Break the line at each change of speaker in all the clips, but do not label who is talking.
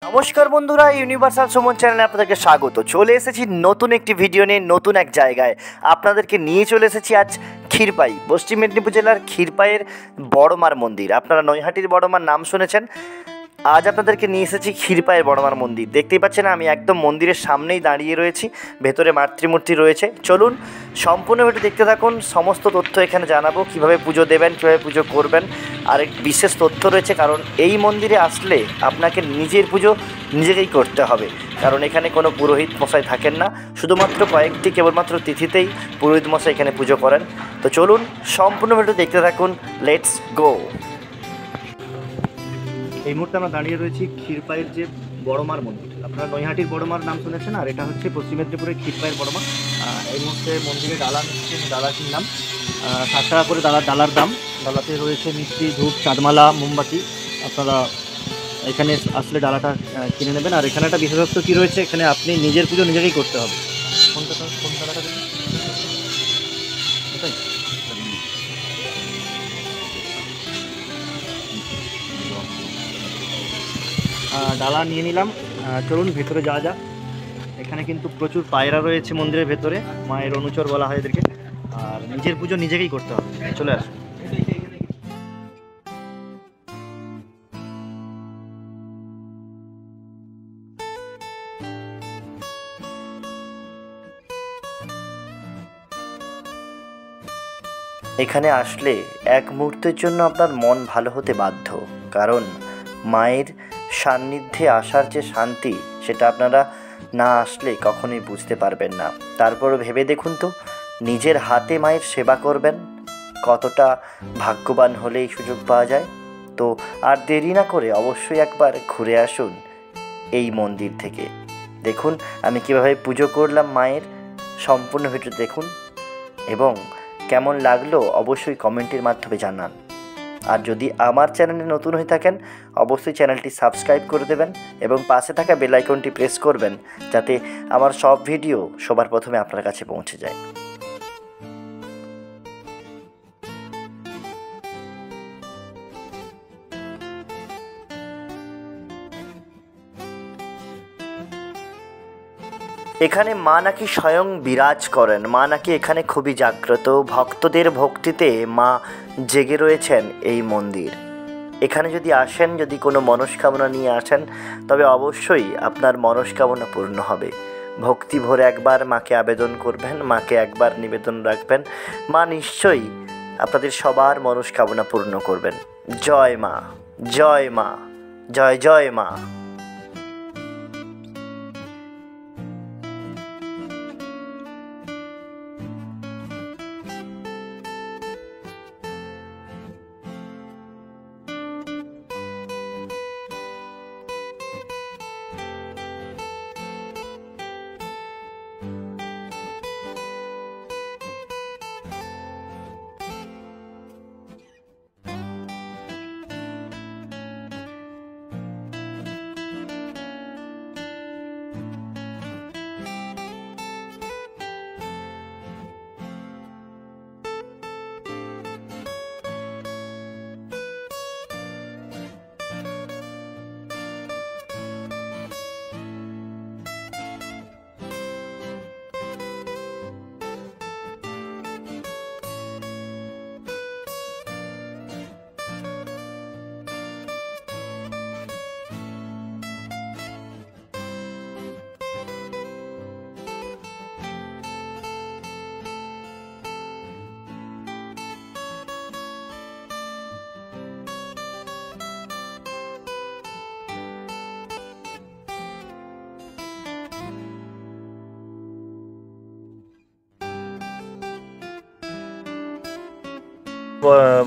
নমস্কার বন্ধুরা, ইউনিভার্সাল সুমন চ্যানেলে আপনাদেরকে স্বাগত। চলে এসেছি নতুন একটি ভিডিও নিয়ে, নতুন এক জায়গায় আপনাদেরকে নিয়ে চলে এসেছি আজ ক্ষীরপাই, পশ্চিম মেদিনীপুর জেলার ক্ষীরপাইয়ের বড়মার মন্দির। আপনারা নৈহাটির বড়মার নাম শুনেছেন, আজ আপনাদেরকে নিয়ে এসেছি ক্ষীরপাইয়ের বড়মার মন্দির। দেখতেই পাচ্ছেন আমি একদম মন্দিরের সামনেই দাঁড়িয়ে রয়েছি, ভেতরে মাতৃমূর্তি রয়েছে। চলুন সম্পূর্ণ ভিডিও দেখতে থাকুন, সমস্ত তথ্য এখানে জানাবো, কিভাবে পুজো দেবেন, কীভাবে পুজো করবেন। আর এক বিশেষ তথ্য রয়েছে, কারণ এই মন্দিরে আসলে আপনাকে নিজের পুজো নিজেকেই করতে হবে, কারণ এখানে কোনো পুরোহিত মশাই থাকেন না, শুধুমাত্র কয়েকটি কেবলমাত্র তিথিতেই পুরোহিত মশাই এখানে পুজো করেন। তো চলুন সম্পূর্ণ ভিডিও দেখতে থাকুন, লেটস গো। এই মুহূর্তে আমরা দাঁড়িয়ে রয়েছি ক্ষীরপাইয়ের যে বড়মার মন্দির। আপনারা নৈহাটির বড়মার নাম শুনেছেন, আর এটা হচ্ছে পশ্চিম মেদিনীপুরের ক্ষীরপাইয়ের বড়মা। এই মুহূর্তে মন্দিরে ডালা নিচ্ছে, ডালা কিনলাম 60 টাকা করে ডালার দাম। ডালাতে রয়েছে মিষ্টি, ধূপ, চাঁদমালা, মোমবাতি। আপনারা এখানে আসলে ডালাটা কিনে নেবেন। আর এখানে একটা বিশেষত্ব কী রয়েছে, এখানে আপনি নিজের পুজো নিজেকেই করতে হবে। কোন ডালাটা দেবেন? ডালা নিয়ে নিলাম। চলুন ভেতরে যাওয়া যাক। এখানে কিন্তু প্রচুর পায়রা রয়েছে মন্দিরের ভেতরে, মায়ের অনুচর বলা হয় এদেরকে। আর নিজের পুজো নিজেকেই করতে হবে। চলে আসুন। এখানে আসলে এক মুহূর্তের জন্য আপনার মন ভালো হতে বাধ্য, কারণ মায়ের সান্নিধ্যে আসার যে শান্তি, সেটা আপনারা না আসলে কখনোই বুঝতে পারবেন না। তারপরও ভেবে দেখুন তো, নিজের হাতে মায়ের সেবা করবেন, কতটা ভাগ্যবান হলে এই সুযোগ পাওয়া যায়। তো আর দেরি না করে অবশ্যই একবার ঘুরে আসুন এই মন্দির থেকে। দেখুন আমি কীভাবে পুজো করলাম মায়ের, সম্পূর্ণ ভিডিও দেখুন এবং কেমন লাগলো অবশ্যই কমেন্টের মাধ্যমে জানান। আর যদি আমার চ্যানেলে নতুন হয়ে থাকেন, অবশ্যই চ্যানেলটি সাবস্ক্রাইব করে দেবেন এবং পাশে থাকা বেল আইকনটি প্রেস করবেন, যাতে আমার সব ভিডিও সবার প্রথমে আপনার কাছে পৌঁছে যায়। এখানে মা নাকি স্বয়ং বিরাজ করেন, মা নাকি এখানে খুবই জাগ্রত, ভক্তদের ভক্তিতে মা জেগে রয়েছেন এই মন্দির। এখানে যদি আসেন, যদি কোনো মনস্কামনা নিয়ে আসেন, তবে অবশ্যই আপনার মনস্কামনা পূর্ণ হবে। ভক্তি ভরে একবার মাকে আবেদন করবেন, মাকে একবার নিবেদন রাখবেন, মা নিশ্চয়ই আপনাদের সবার মনস্কামনা পূর্ণ করবেন। জয় মা, জয় মা, জয় জয় মা।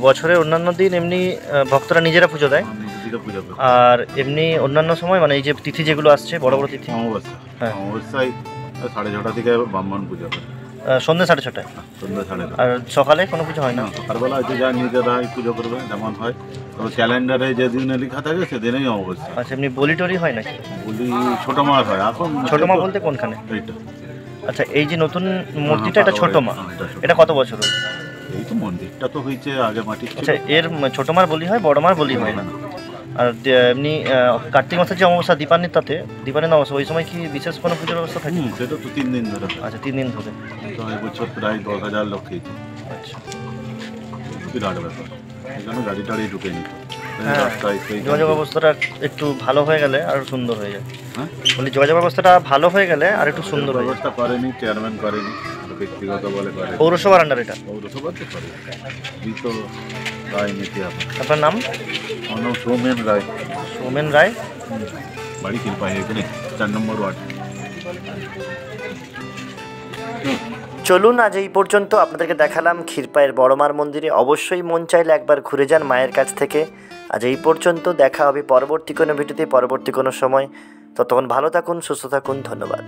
বছরের অন্যান্য দিন এমনি ভক্তরা নিজেরা পুজো দেয়, আর এমনি অন্যান্য সময় মানে এই যে তিথি যেগুলো আসছে, বড় বড় তিথি, হ্যাঁ,
অমাবস্যায় 6:30 থেকে ব্রাহ্মণ পুজো করে,
সন্ধ্যে 6:30টায়।
সন্ধ্যা 6:30।
আর সকালে কোনো পুজো হয় না?
সকালবেলা হয়তো যা নিজেরাই পুজো করবে যেমন হয়, তবে ক্যালেন্ডারে যে দিনে লেখা থাকে সেদিনেই অমাবস্যা।
আচ্ছা, এমনি বলি টলি হয় নাকি?
বলি ছোট মার হয় এখন।
ছোট মা বলতে কোনখানে?
এইটা।
আচ্ছা, এই যে নতুন মূর্তিটা, এটা ছোট মা, এটা কত বছর?
এই তো মন্দিরটা তো হয়েছে আগে মাটি।
আচ্ছা, এর ছোট মার বলি হয়, বড় মার বলি হয় না? আর এমনি কার্তিক মাসের যে অমাবস্যা দীপান্বিতাতে দীপান্বিতা অমাবস্যা ওই সময় কি বিশেষ কোনো পুজোর ব্যবস্থা থাকে?
সেটা তো 3 দিন ধরে হয়।
আচ্ছা 3 দিন ধরে।
তো এবছর প্রায় 10,000 লোক খেয়েছে।
আচ্ছা
বিরাট ব্যাপার, এখানে গাড়ি টাড়ি ঢুকেনি।
হ্যাঁ,
রাস্তায় সেই
যোগাযোগ ব্যবস্থাটা একটু ভালো হয়ে গেলে আর সুন্দর হয়ে যায়।
হ্যাঁ
বলি যোগাযোগ ব্যবস্থাটা ভালো হয়ে গেলে আর একটু সুন্দর হয়ে যায়।
ব্যবস্থা করেনি, চেয়ারম্যান করেনি, ব্যক্তিগত বলে করে।
পৌরসভার আন্ডার এটা।
পৌরসভা তো করে, এই তো রাজনীতি আপনার।
আপনার নাম?
আমার নাম সৌমেন রায়,
সৌমেন রায়,
বাড়ি খিলপাই, এখানে 4 নম্বর ওয়ার্ড।
চলুন আজ এই পর্যন্ত আপনাদেরকে দেখালাম ক্ষীরপাইয়ের বড়মার মন্দিরে। অবশ্যই মন চাইলে একবার ঘুরে যান মায়ের কাছ থেকে। আজ এই পর্যন্ত, দেখা হবে পরবর্তী কোনো ভিডিওতে, পরবর্তী কোনো সময়। ততক্ষণ ভালো থাকুন, সুস্থ থাকুন, ধন্যবাদ।